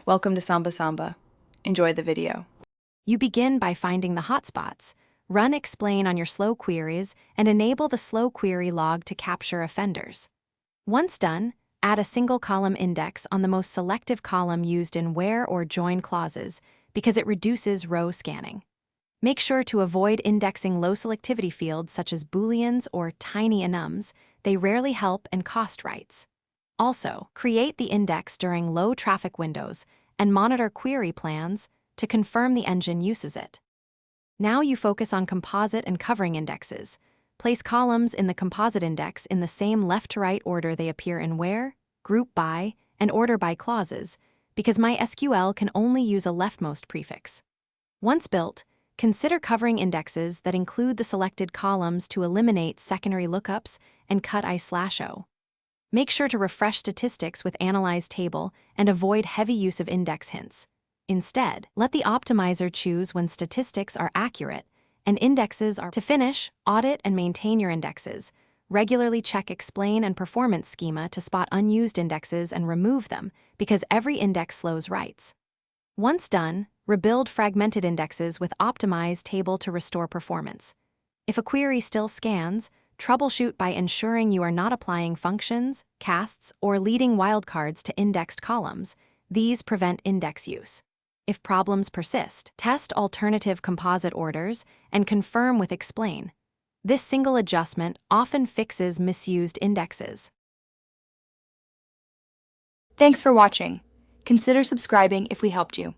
Welcome to Samba Samba. Enjoy the video. You begin by finding the hotspots, run explain on your slow queries, and enable the slow query log to capture offenders. Once done, add a single column index on the most selective column used in where or join clauses because it reduces row scanning. Make sure to avoid indexing low selectivity fields such as booleans or tiny enums. They rarely help and cost writes. Also, create the index during low traffic windows and monitor query plans to confirm the engine uses it. Now you focus on composite and covering indexes. Place columns in the composite index in the same left-to-right order they appear in where, group by, and order by clauses, because MySQL can only use a leftmost prefix. Once built, consider covering indexes that include the selected columns to eliminate secondary lookups and cut I/O. Make sure to refresh statistics with Analyze table and avoid heavy use of index hints. Instead, let the optimizer choose when statistics are accurate and indexes are. To finish, audit and maintain your indexes. Regularly check explain and performance schema to spot unused indexes and remove them because every index slows writes. Once done, rebuild fragmented indexes with Optimize table to restore performance. If a query still scans, troubleshoot by ensuring you are not applying functions, casts, or leading wildcards to indexed columns. These prevent index use. If problems persist, test alternative composite orders and confirm with explain. This single adjustment often fixes misused indexes. Thanks for watching. Consider subscribing if we helped you.